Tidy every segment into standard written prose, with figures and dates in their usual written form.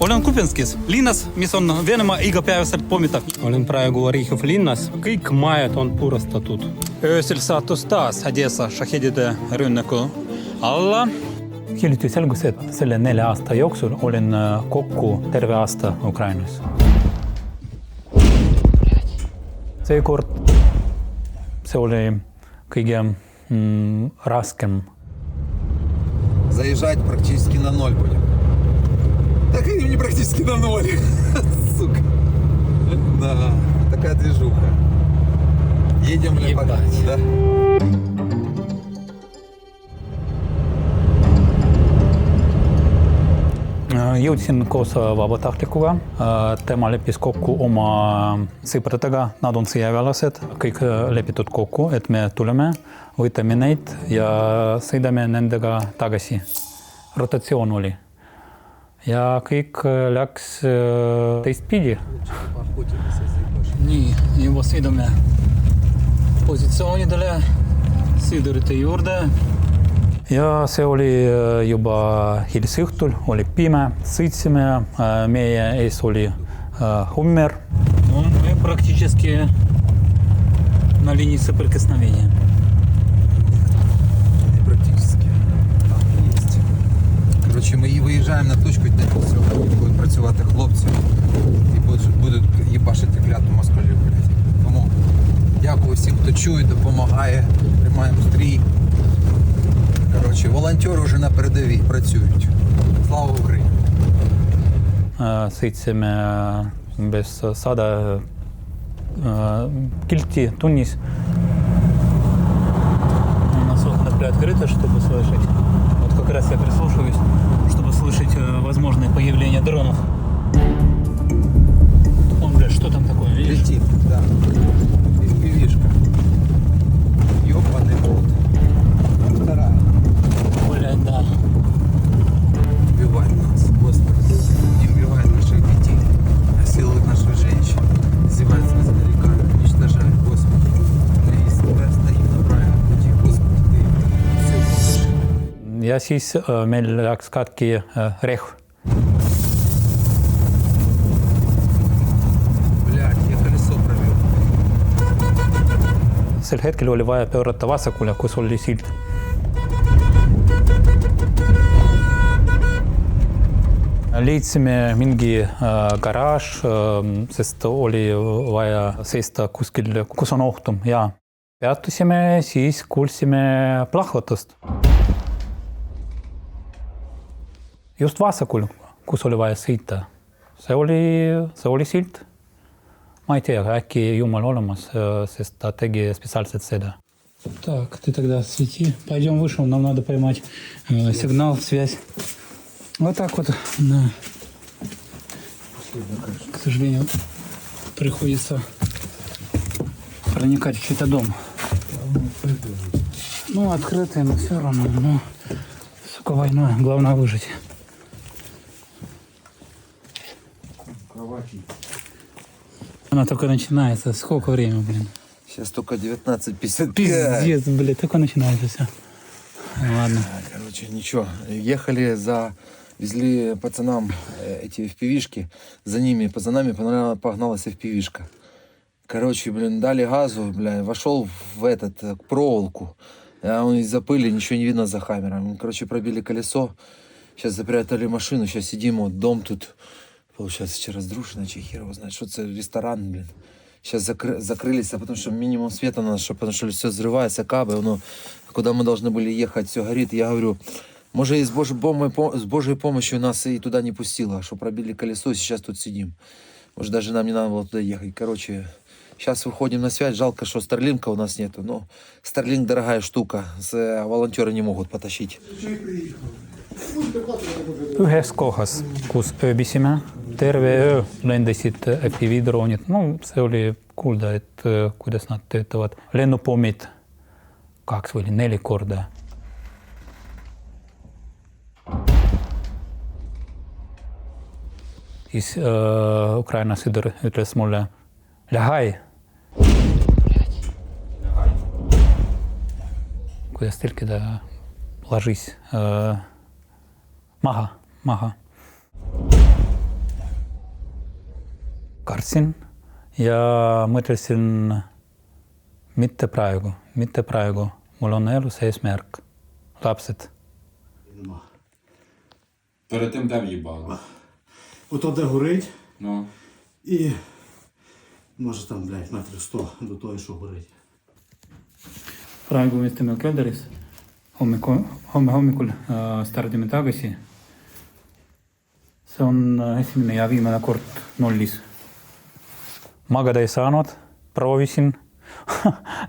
olen Kupianskis linnas, mis on Venemaa igapäevaselt pommitav. Olen praegu Orihhovi linnas, kõik majad on purustatud. Öösel sattus taas Odessa šahedide rünnaku alla. Hiljuti selgus, et selle 4 aasta jooksul olin kokku terve aasta Ukrainas. Seekord see oli kõige raskem. Заезжать практически на 0 будем. Так и не практически на 0. Сука. Да, такая движуха. Едем ли пока? Да. Jõudsin koos vabatahtlikuga. Tema leppis kokku oma sõpradega. Nad on sõjaväelased. Kõik lepitud kokku, et me tuleme, võtame neid ja sõidame nendega tagasi. Rotatsioon oli. Ja kõik läks teistpidi. Nii, juba sõidame positsioonidele, sõidurite juurde. Ja see oli juba hilisõhtul, oli pime, sõitsime, meie ees oli Hummer. No, me практически на линии соприкосновения. Практически. Там есть. Короче, ми виїжджаємо на точку, де сьогодні будуть працювати хлопці і будуть їбашити кляту москалів. Тому дякую всім, хто чує, допомагає, тримаємо стрій. Короче, волонтери вже на передовій працюють. Слава Україні! Sõitsime umbes 100 kilti tunnis. У нас окна приоткрыты, чтобы слышать. Вот как раз я прислушиваюсь, чтобы слышать возможное появление дронов. Он, блядь, что там такое, видишь? Летит, да. FPV-шка. Ёбаный болт. Вторая. Блядь, да. Убивает нас, Господи. Не убивает наших детей, насилует наших женщин, издевается над стариками, уничтожает, Господи. Мы стоим на правильном пути, Господи, Ты все можешь. Ja siis meil läks katki rehv. Блядь, я колесо провел. Sel hetkel oli vaja pöörata vasakule, kus oli silt. Leidsime mingi garaaž, sest oli vaja seista kuskil, kus on ohtum. Ja peatusime, siis kuulsime plahvatust. Just vasakul, kus oli vaja sõita. See oli silt. Ma ei tea, äkki Jumal olemas, sest ta tegi spetsiaalselt seda. Так, ты тогда свети. Пойдем выше, нам надо поймать сигнал, связь. Вот так вот, да. К сожалению, приходится проникать в чей-то дом. Ну, открытый, но все равно. Ну, сука, война, главное выжить. Она только начинается. Сколько времени, блин? Сейчас только 19:55. Пиздец, блядь, только начинается все. Ладно. Короче, ничего. Везли пацанам эти FPV-шки. За нами погналась FPV-шка. Короче, блин, дали газу, блин, вошел в проволоку. А он из-за пыли, ничего не видно за хаммером. Короче, пробили колесо. Сейчас запрятали машину. Сейчас сидим, вот дом тут. Получается, сейчас разрушено, хер его знает. Что это ресторан, блин. Сейчас закрылись, потому что минимум света надо, потому что все взрывается, кабы, куда мы должны были ехать, все горит. Я говорю, может, и с Божьей помощью нас и туда не пустило, что пробили колесо, и сейчас тут сидим. Может, даже нам не надо было туда ехать. Короче, сейчас выходим на связь. Жалко, что Старлинка у нас нету. Но Старлинк дорогая штука, волонтеры не могут потащить. Ühes kohas, kus ööbisime, terve öö lendasid FPV-droonid. No, see oli kuulda, et kuidas nad töötavad. Lennupommid 2 või 4 korda. Siis Ukraina sõdur ütles mulle, lähai. Kuidas tõlkida? Ложись. Maha. kartsin ja mõtlesin, mitte praegu. Mul on elus eesmärk, lapsed. Перед тим де в'їбало? Ото де горить, Ну. і може там, блядь, метрів 100 до того, що горить. Praegu istume kelderis. Hommikul stardime tagasi. See on esimene ja viimane kord nullis. Magada ei saanud, proovisin.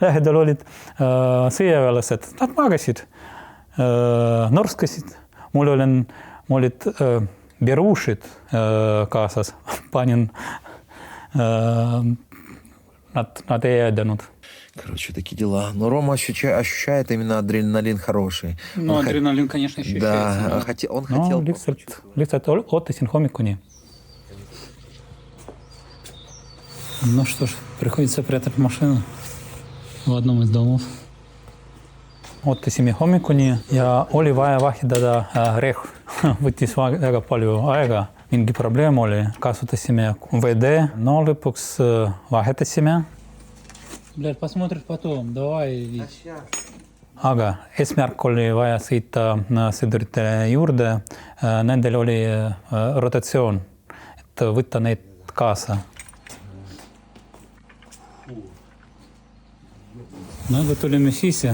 Lähedal olid sõjaväelased, nad magasid, norskasid. Mul olid beruušid kaasas, panin, nad ei jäädanud. Короче, такие дела. Но Рома ощущает именно адреналин хороший. Ну, адреналин, конечно, ощущается. Да, он хотел... Lihtsalt ootasin hommikuni. Ну что ж, приходится прятать машину в одном из домов. Ootasime hommikuni ja oli vaja vahetada rehv. Võttis väga palju aega. Mingi probleem oli. Kasutasime VD. No lõpuks vahetasime. Блядь, посмотришь потом, давай, Вич. Aga eesmärk oli vaja sõita sõdurite juurde. Nendel oli rotatsioon, et võtta neid kaasa. No kui tulime sisse,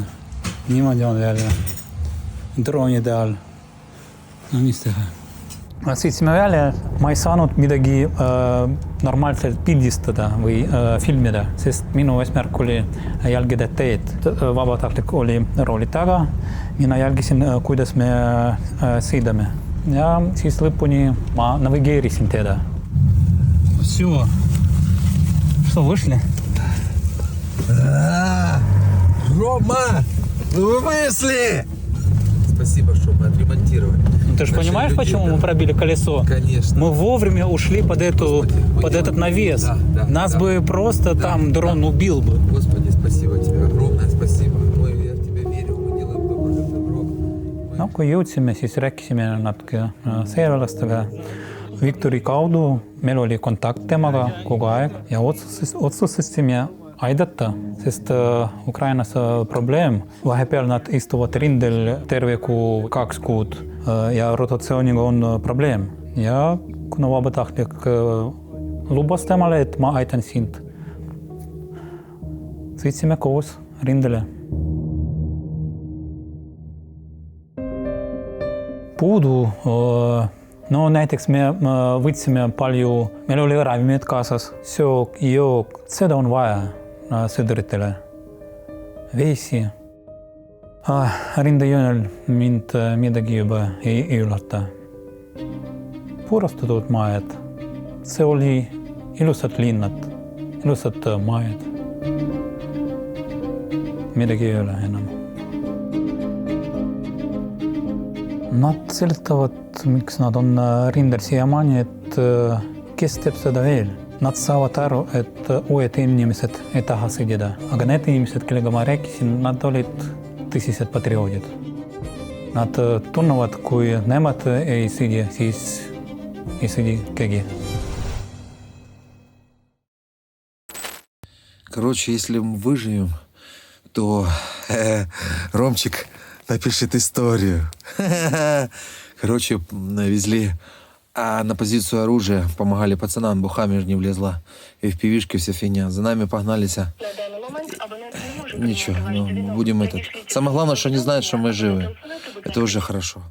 niimoodi on jälle droonide all. No mis teha? Sõitsime välja, ma ei saanud midagi normaalselt pildistada või filmida, sest minu eesmärk oli jälgida teed. Vabatahtlik oli rooli taga, mina jälgisin, kuidas me sõidame. Ja siis lõpuni ma navigeerisin teda. Все. Что, вышли? Рома, ну вы вышли! Спасибо, что мы отремонтировали. Ты же понимаешь, почему мы пробили колесо? Конечно. Мы вовремя ушли под этот навес. Да, Нас бы просто там дрон убил бы. Господи, спасибо тебе, огромное спасибо. Ой, я в тебя верю, мы делаем добро. No, kui jõudsime, siis rääkisime natuke sõjaväelastega. Viktori kaudu meil oli kontakt temaga kogu aeg ja otsustasime aidata, sest Ukrainas probleem. Vahepeal nad istuvad rindel terve kuu 2 kuud ja rotatsiooniga on probleem. Ja kuna vabatahtlik lubas temale, et ma aitan sind, sõitsime koos rindele. Puudu, no näiteks me võtsime palju, meil oli ravimid kaasas, söök, jook, seda on vaja sõduritele. Veesi. Rindejoonel mind midagi juba ei üllata. Puurastatud majad. See oli ilusad linnad, ilusad majad. Midagi ei ole enam. Nad seletavad, miks nad on rindel siiamaani, et kes teeb seda veel. Nad saavad aru, et uued inimesed ei taha sõdida. Aga need inimesed, kellega ma rääkisin, nad olid tõsised patrioodid. Nad tunnevad, kui nemad ei sõdi, siis ei sõdi keegi. Короче, если мы выживем, то Ромчик напишет историю. Короче, везли на позицию оружия, помогали пацанам, бухами же не влезла. И в пивишке вся фигня. За нами погнались. Ничего, ну, будем этот. Самое главное, что они знают, что мы живы. Это уже хорошо.